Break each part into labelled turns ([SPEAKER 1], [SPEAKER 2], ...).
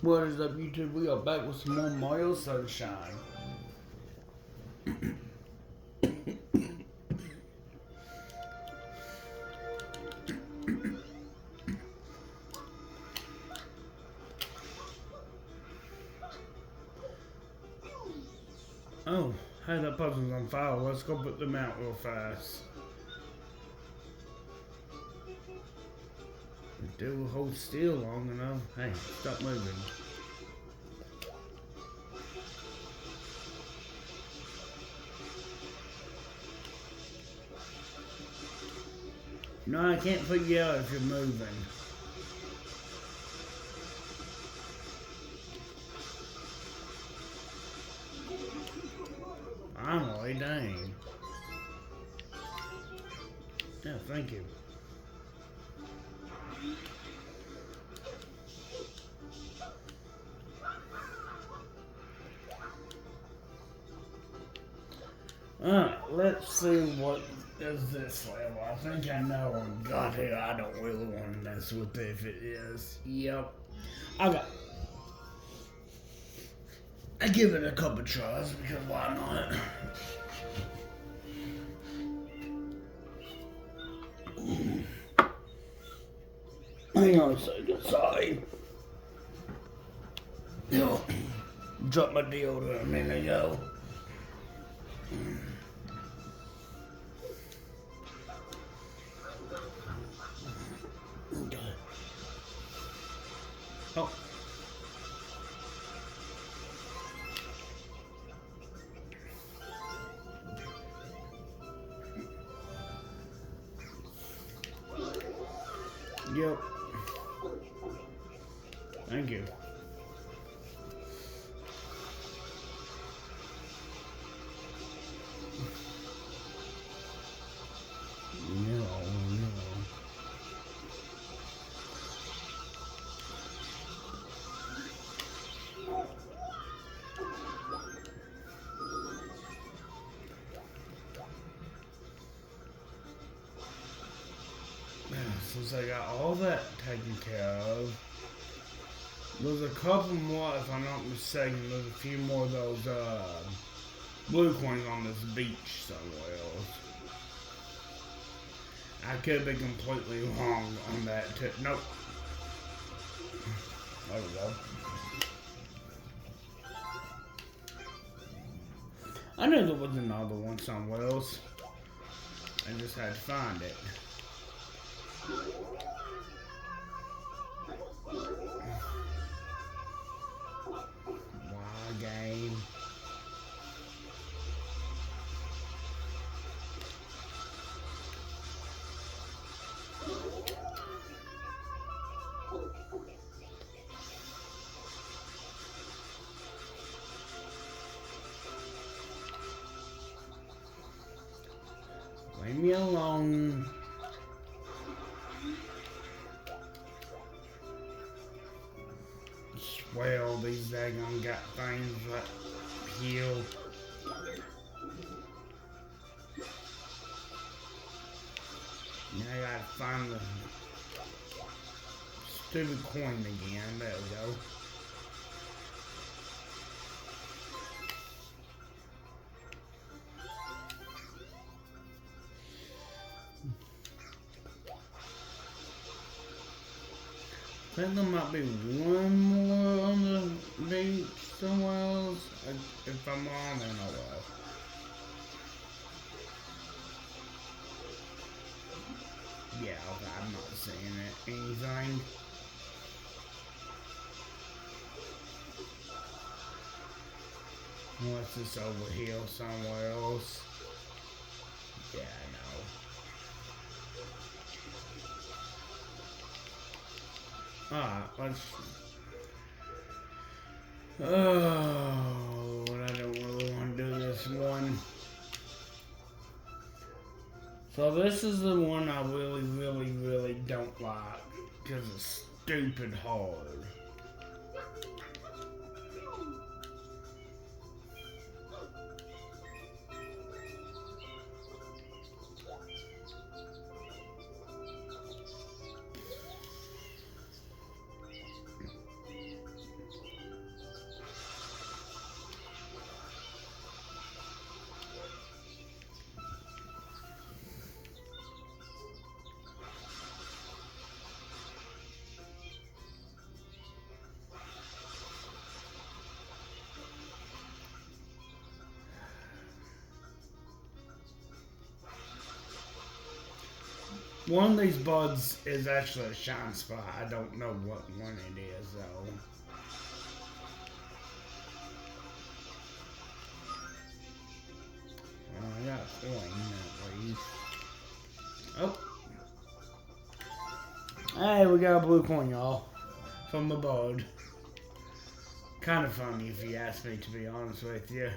[SPEAKER 1] What is up, YouTube? We are back with some more Mario Sunshine. Oh, hey, that puzzle's on fire. Let's go put them out real fast. If they will hold still long enough. Hey, stop moving. No, I can't put you out if you're moving. Finally, dang. Yeah, thank you. Alright, let's see what is this level. I think I know. God, I don't really want to mess with it if it is. Yep. Okay. I give it a couple tries because why not? Hang on a second, sorry. Dropped my deodorant a minute ago. Okay. Oh. Yep. Thank you. No, no. Since I got all that taken care of, there's a couple more, if I'm not mistaken, there's a few more of those blue coins on this beach somewhere else. I could be completely wrong on that too. Nope. There we go. I knew there was another one somewhere else. I just had to find it. Wow, game. Leave me alone. Swear all these daggone got things that heal. Now I gotta find the stupid coin again. There we go. I think there might be one more on the beach somewhere else. If I'm wrong, then oh well. Yeah, okay, I'm not seeing it. Anything. Unless it's over here somewhere else. Yeah, I know. Alright, let's... Oh, I don't really want to do this one. So this is the one I really don't like. Because it's stupid hard. One of these buds is actually a shine spot. I don't know what one it is though. I got a coin at least. Oh. Hey, we got a blue coin, y'all. From the bud. Kind of funny if you ask me, to be honest with you.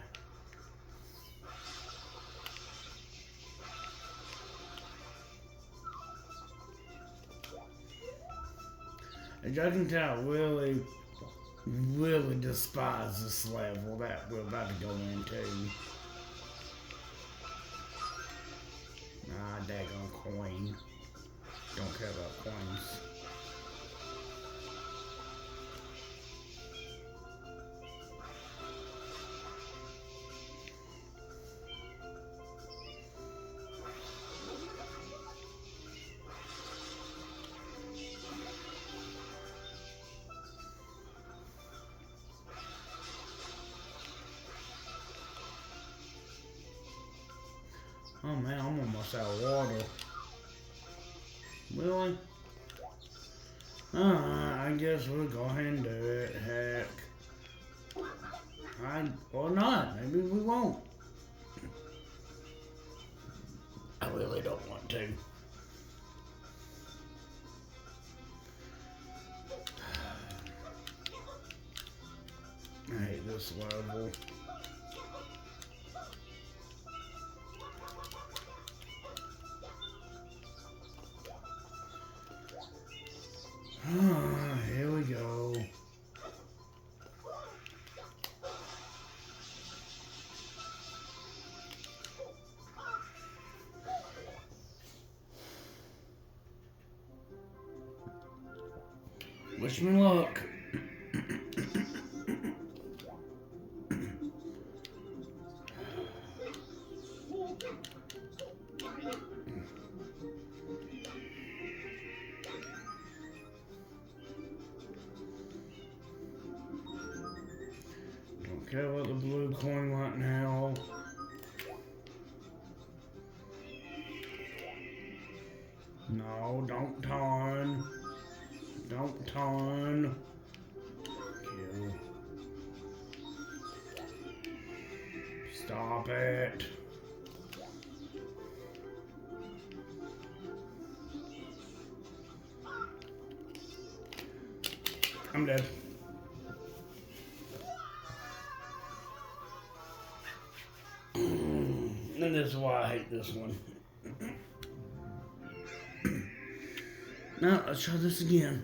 [SPEAKER 1] As you can tell, I really despise this level that we're about to go into. Nah, daggone coin. Don't care about coins. Oh man, I'm almost out of water. Really? I guess we'll go ahead and do it. Heck. Or not. Maybe we won't. I really don't want to. I hate this level. Here we go. Wish me luck. Don't care about the blue coin right now. No, don't turn. Don't turn. Kill. Stop it. I'm dead. And this is why I hate this one. Now, let's try this again.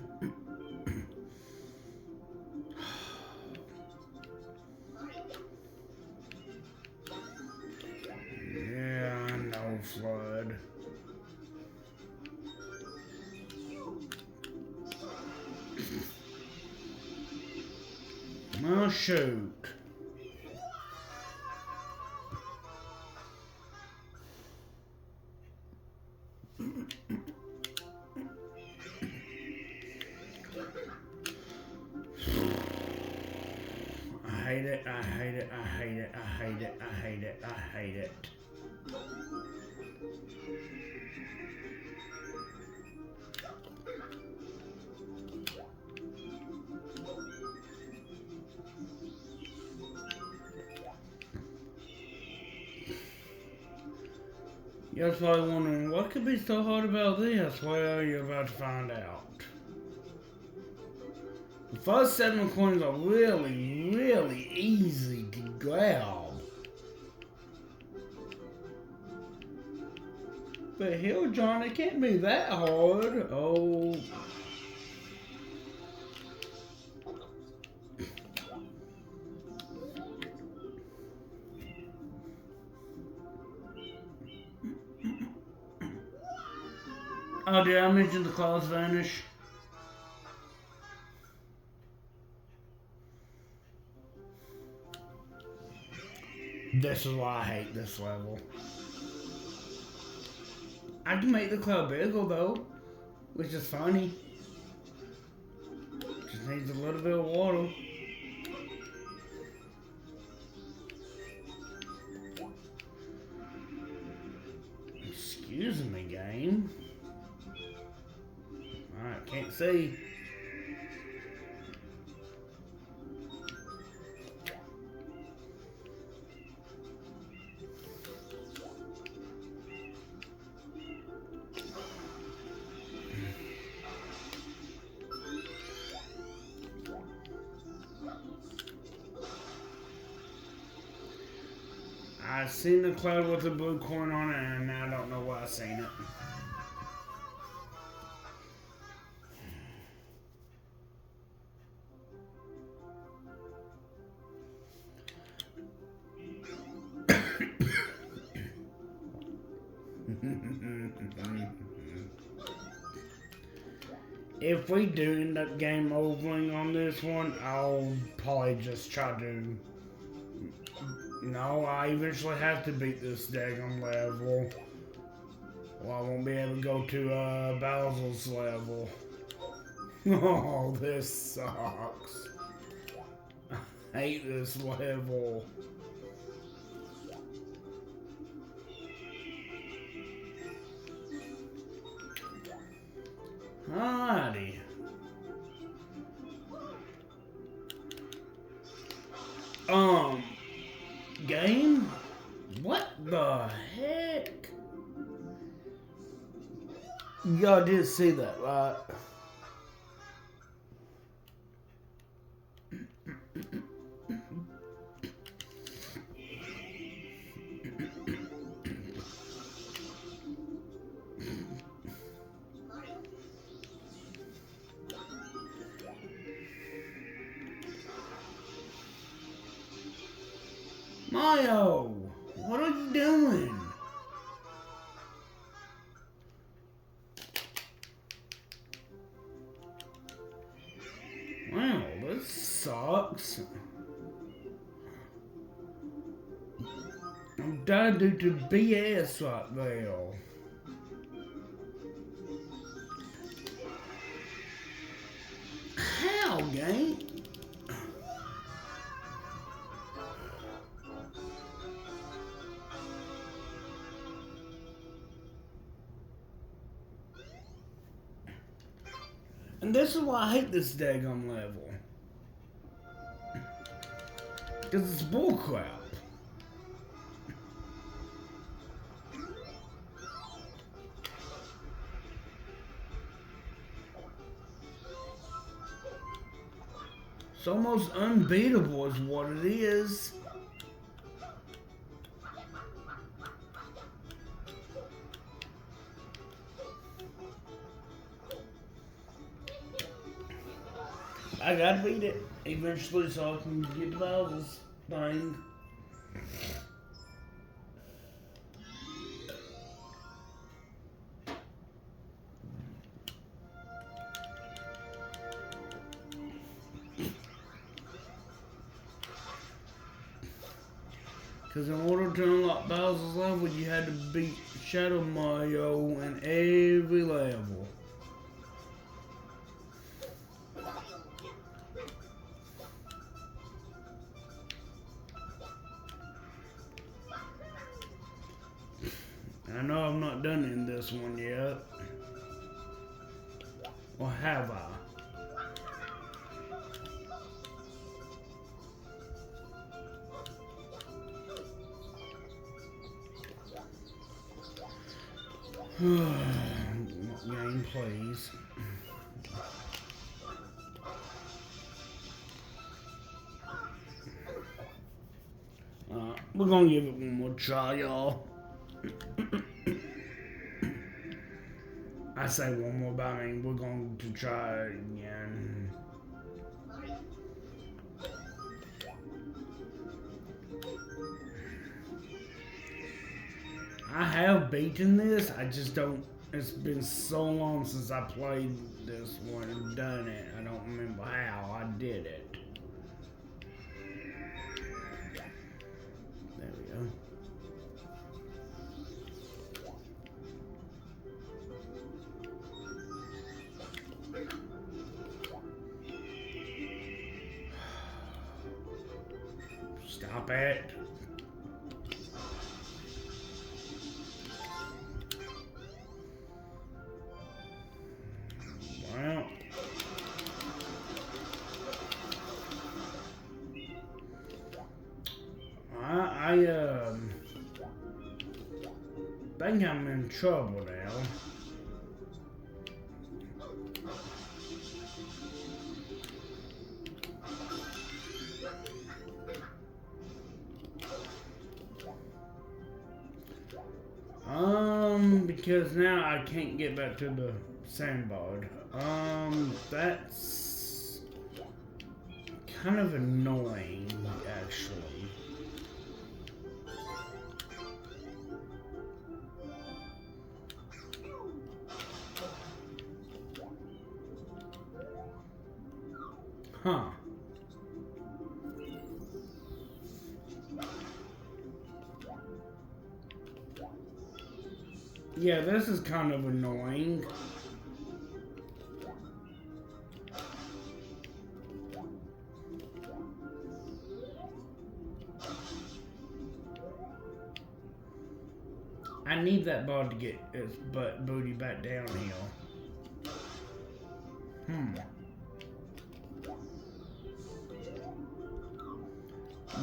[SPEAKER 1] Yeah, I know, Flood. Oh, shoot. I hate it, I hate it, I hate it, I hate it, I hate it, I hate it. You're probably wondering, what could be so hard about this? Well, you're about to find out. The first 7 coins are really, really easy to grab. But Hill John, it can't be that hard. Oh. Oh, did I mention the clouds vanish? This is why I hate this level. I can make the cloud bigger though, which is funny. Just needs a little bit of water. Excuse me, game. See? I seen the cloud with the blue coin on it, and I don't know why I seen it. If we do end up game overing on this one, I'll probably just try to. No, I eventually have to beat this daggone level. Well, I won't be able to go to Bowser's level. Oh, this sucks. I hate this level. Alrighty. Game? What the heck? Y'all did see that, right? Mario, what are you doing? Wow, this sucks. I'm dying due to BS right there. How, gang? And this is why I hate this daggone level. Because it's bullcrap. It's almost unbeatable is what it is. I gotta beat it eventually so I can get the Bowser's thing. Because in order to unlock Bowser's level, you had to beat Shadow Mario in every level. I know I've not done it in this one yet. Or have I? Game, please. We're gonna give it one more try, y'all. I say one more, but I mean, we're going to try it again. I have beaten this, I just don't, it's been so long since I played this one and done it, I don't remember how I did it. There we go. Stop it. Well, think I'm in trouble now. Because now I can't get back to the sandbar. That's kind of annoying, actually. Huh. Yeah, this is kind of annoying. I need that ball to get its booty back downhill.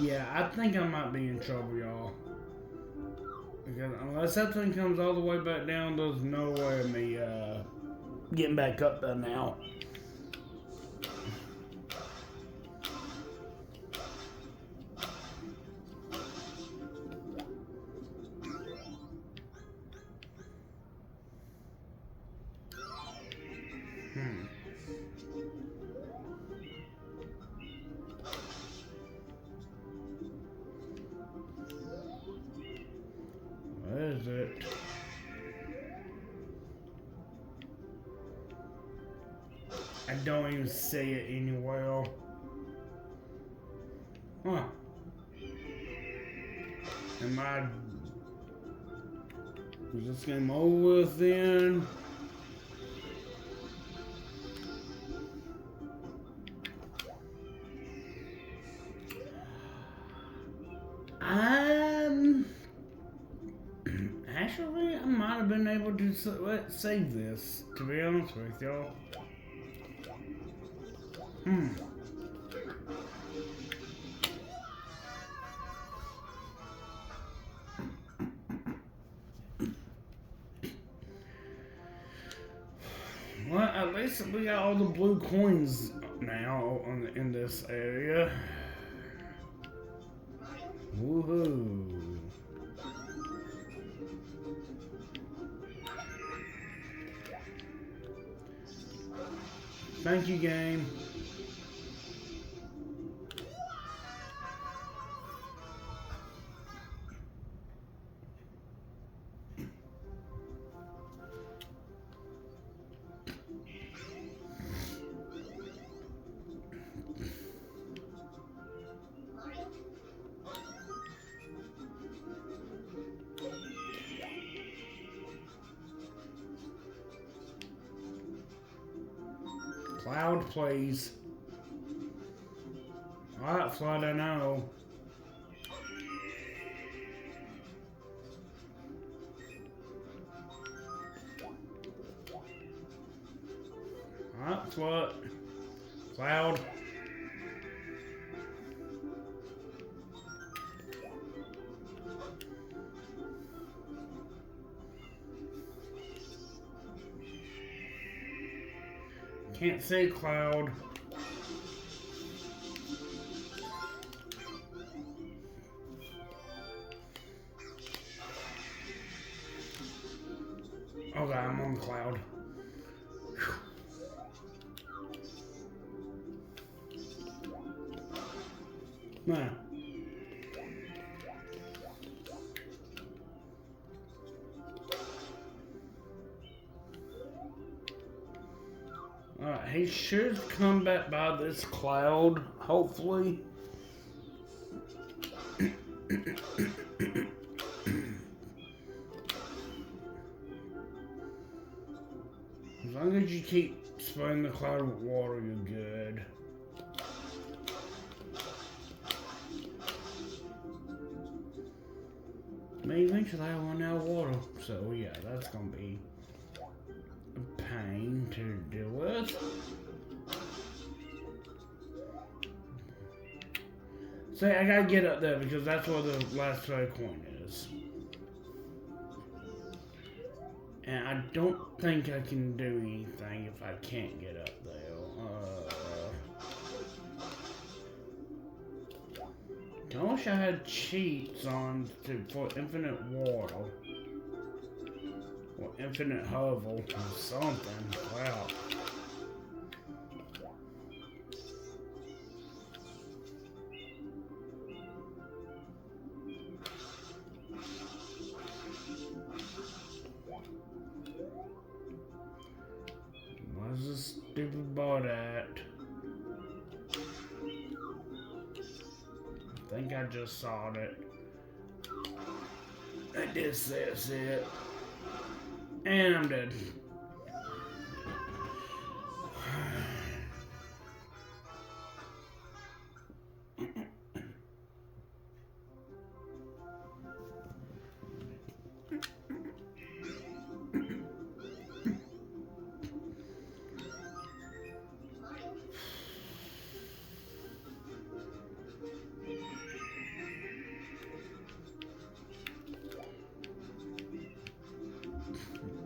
[SPEAKER 1] Yeah, I think I might be in trouble, y'all. Because unless that thing comes all the way back down, there's no way of me getting back up there now. Where is it? I don't even see it anywhere. Huh. Is this game over with then? Actually, I might have been able to save this, to be honest with y'all. Well, at least we got all the blue coins now in this area. Woohoo! Thank you, game. Cloud, please. Alright, Flood, I know. Alright, Flood. Cloud. Can't say Cloud. Okay, I'm on Cloud. Man. Alright, he should come back by this Cloud, hopefully. As long as you keep spraying the Cloud with water, you're good. May eventually I run out of water, so yeah, that's gonna be a pain to deal with. See, I gotta get up there because that's where the last throw coin is. And I don't think I can do anything if I can't get up there. I wish I had cheats on for infinite water. Or infinite hover or something. Wow. Where's this stupid bot at? I think I just saw it. I did say it. And I'm dead.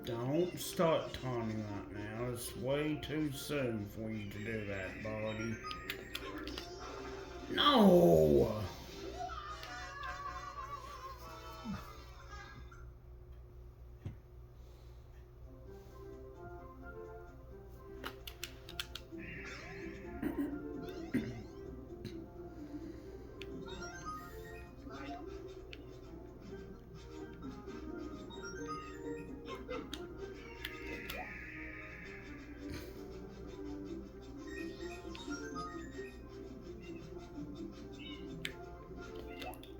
[SPEAKER 1] Don't start taunting right now. It's way too soon for you to do that, buddy. No!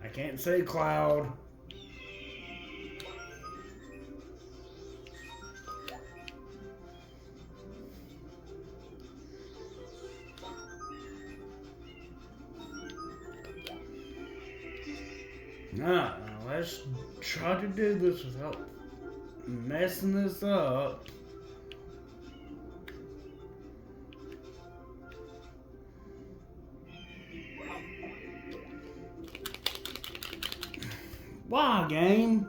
[SPEAKER 1] I can't say Cloud. Now, let's try to do this without messing this up. Why, game?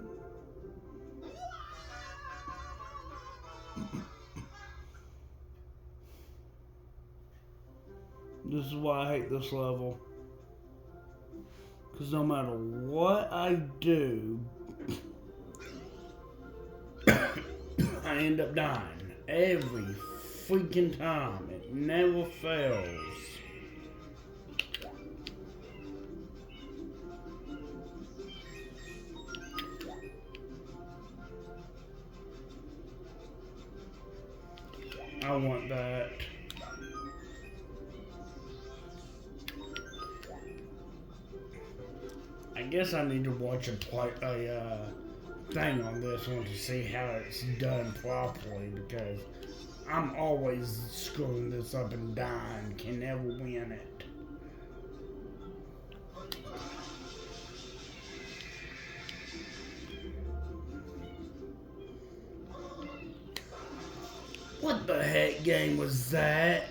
[SPEAKER 1] This is why I hate this level. Because no matter what I do, I end up dying. Every freaking time. It never fails. I want that. I guess I need to watch a thing on this one to see how it's done properly, because I'm always screwing this up and dying. Can never win it. What the heck game was that?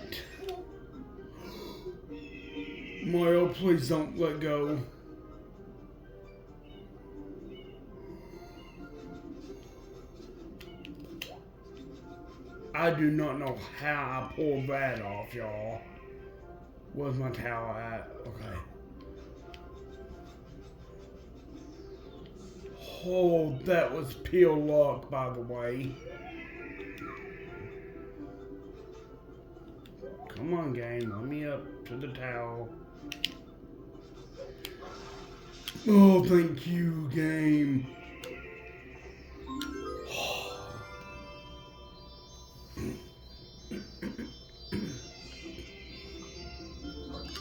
[SPEAKER 1] Mario, please don't let go. I do not know how I pulled that off, y'all. Where's my tower at? Okay. Oh, that was pure luck, by the way. Come on, game. Let me up to the tower. Oh, thank you, game.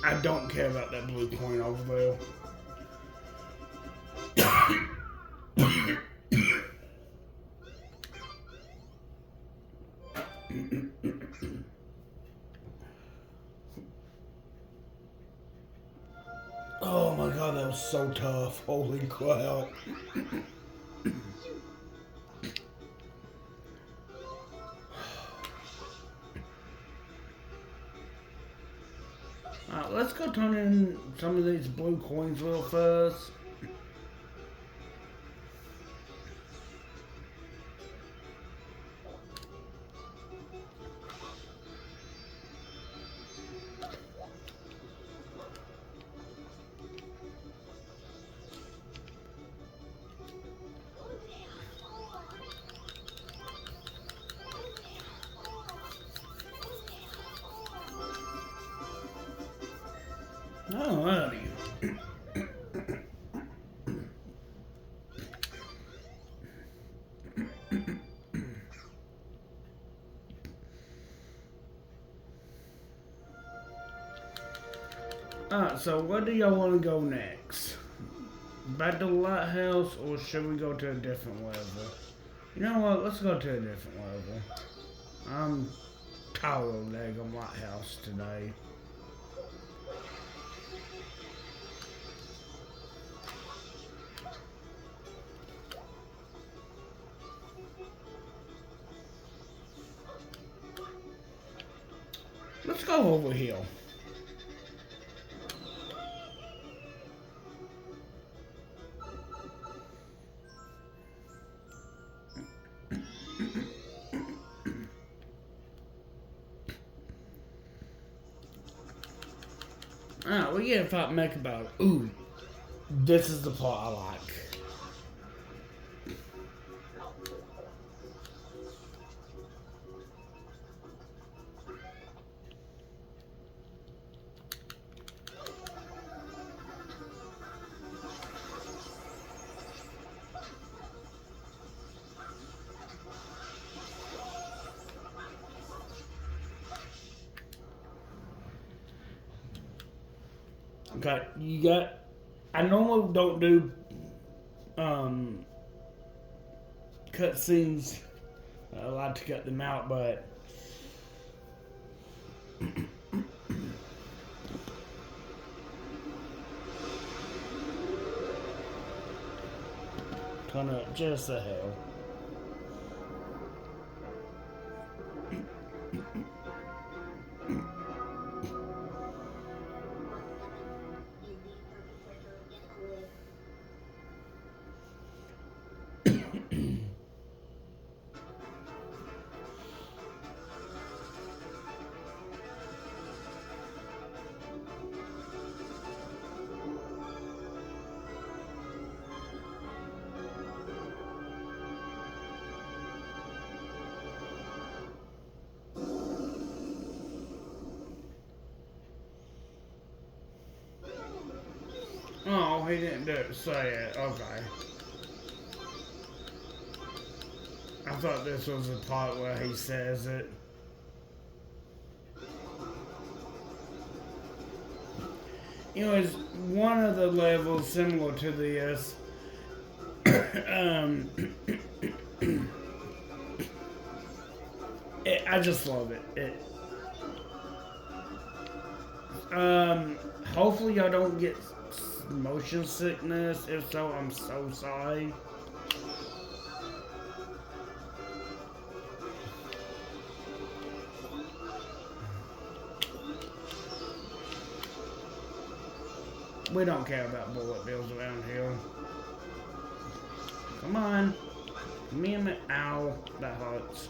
[SPEAKER 1] I don't care about that blue coin over there. Oh my god, that was so tough. Holy crap. Alright, let's go turn in some of these blue coins real fast. Alrighty. Alright, so where do y'all want to go next? Back to the lighthouse, or should we go to a different level? You know what? Let's go to a different level. I'm tired of Lego Lighthouse today. Let's go over here. Alright, we get to fight Mechabout. Ooh, this is the part I like. Okay, you got. I normally don't do cutscenes. I like to cut them out, but kind of just the hell. Oh, he didn't say it. Okay. I thought this was the part where he says it. Anyways, one of the levels similar to this, I just love it. Hopefully y'all don't get motion sickness. If so, I'm so sorry. We don't care about bullet bills around here. Come on. Me and my ow, that hurts.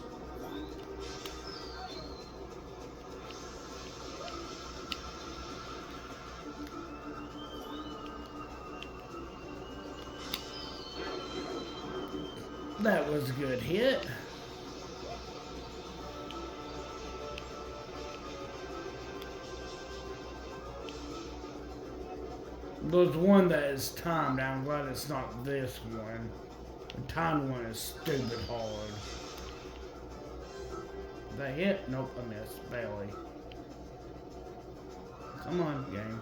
[SPEAKER 1] That was a good hit. There's one that is timed. I'm glad it's not this one. The timed one is stupid hard. Did I hit? Nope, I missed. Barely. Come on, game.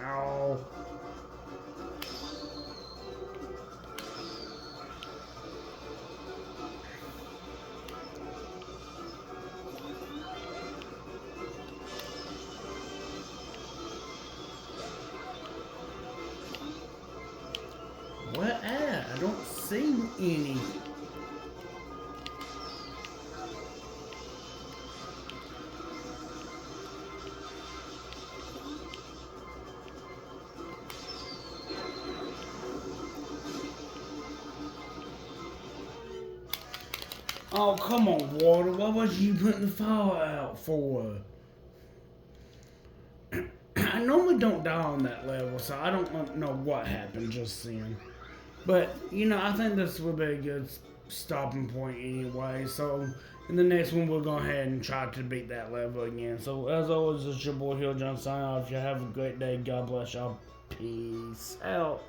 [SPEAKER 1] Ow. What at? I don't see any. Oh, come on, water. What was you putting the fire out for? I normally don't die on that level, so I don't know what happened just then. But, you know, I think this would be a good stopping point anyway. So, In the next one, we'll go ahead and try to beat that level again. So, as always, it's your boy Hill John signing off. You have a great day. God bless y'all. Peace out.